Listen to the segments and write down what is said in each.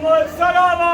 मोहम्मद सलामा।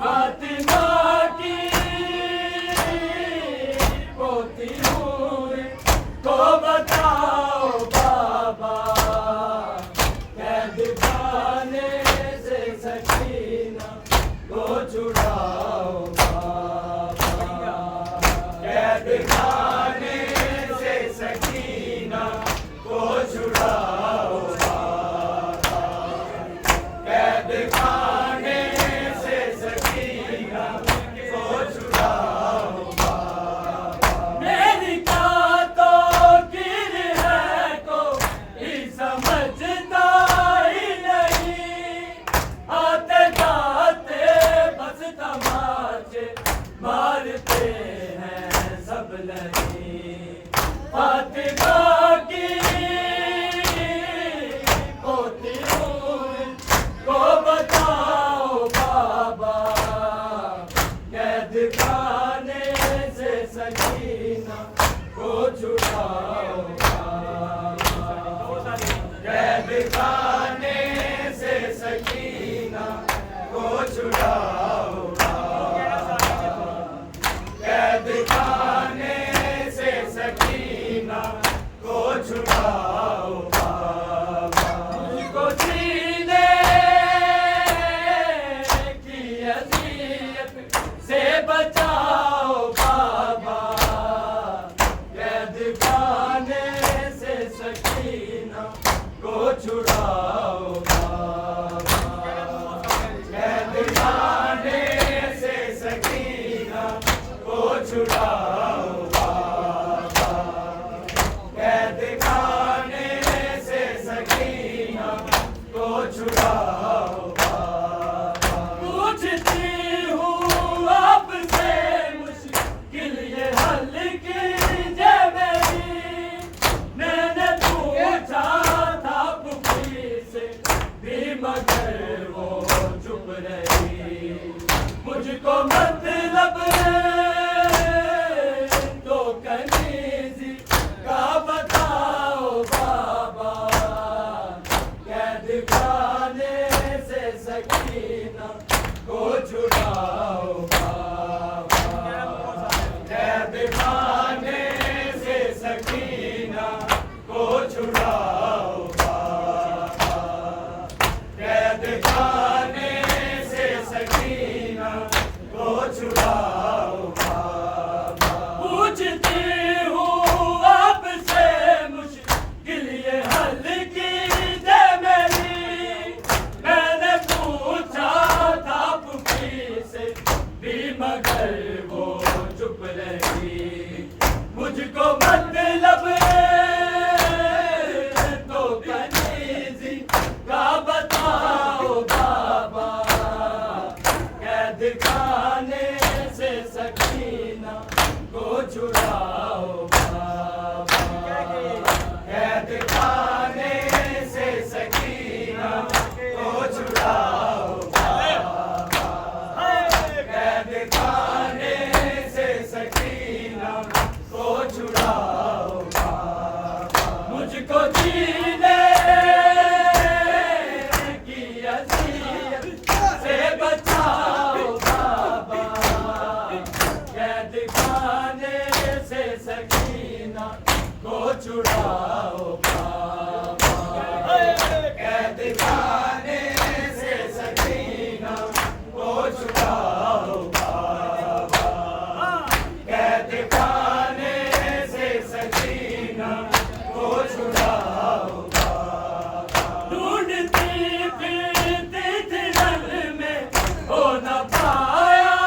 फातिमा की पोती नूर को बताओ बाबा, कैद खाने से सकीना को छुड़ाओ बाबा, कैद खाने से सकीना को छुड़ाओ बाबा, कैद खाने से सकीना को छुड़ाओ बाबा। मेरी क्या तो गिर है कोई समझता ही नहीं, आते जाते बस तमाचे मारते हैं सब नहीं। फातिमा की पोती नूर को बताओ बाबा, कैद खाने से सकीना को छुड़ाओ बाबा, कैद खाने से सकीना को छुड़ाओ बाबा, कैद खाने से सकीना को छुड़ाओ बाबा। मुझको जीने की अज़ियत से बचाओ बाबा, कैद खाने से सकीना को छुड़ाओ बाबा, कैद खाने से सकीना को छुड़ाओ बाबा, कैद खाने से सकीना को छुड़ाओ बाबा। पूछती हूँ आपसे मुश्किल ये हल कीजिए मेरी, मैंने पूछा था पुपी से भी मगर वो चुप रही। मुझको मतलब तो कनीज़ी का बताओ बाबा, कैद खाने से सकीना को छुड़ाओ बाबा, कैद खाने से सकीना को छुड़ाओ बाबा, कैद खाने से सकीना को छुड़ाओ बाबा। पूछती हूँ आपसे मुश्किल ये हल कीजिए मेरी, मैंने पूछा था पुपी से भी मगर वो चुप रही। मुझको मतलब तो कनीज़ी का बताओ बाबा, कैद खाने से सकीना को छुड़ाओ बाबा, कैद खाने से सकीना को छुड़ाओ बाबा, कैद खाने से सकीना को छुड़ाओ बाबा। मुझको जीने की अज़ियत से बचाओ बाबा, कैद खाने से सकीना को छुड़ाओ बाबा, कैद खाने से सकीना को छुड़ाओ बाबा, कैद खाने से सकीना को छुड़ाओ बाबा। ढूंढती फिरती थी रंग में हो न पाया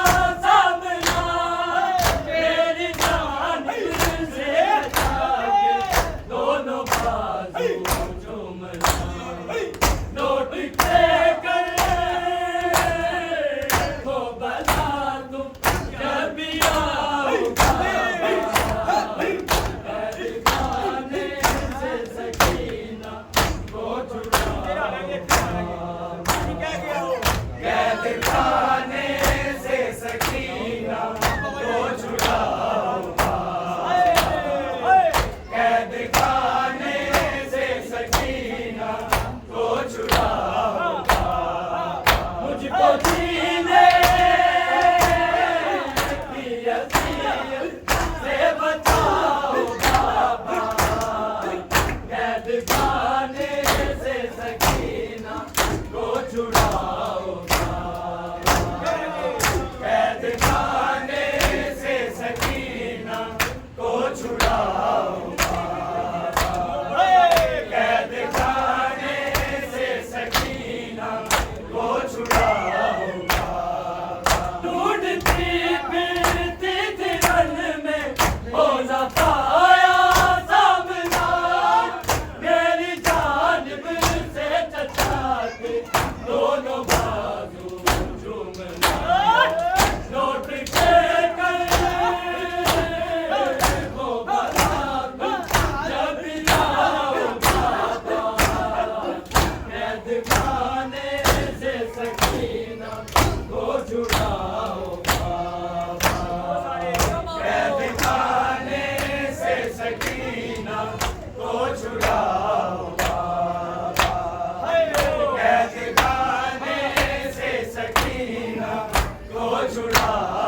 सामना, मेरी जान से जाके दोनों छुड़ा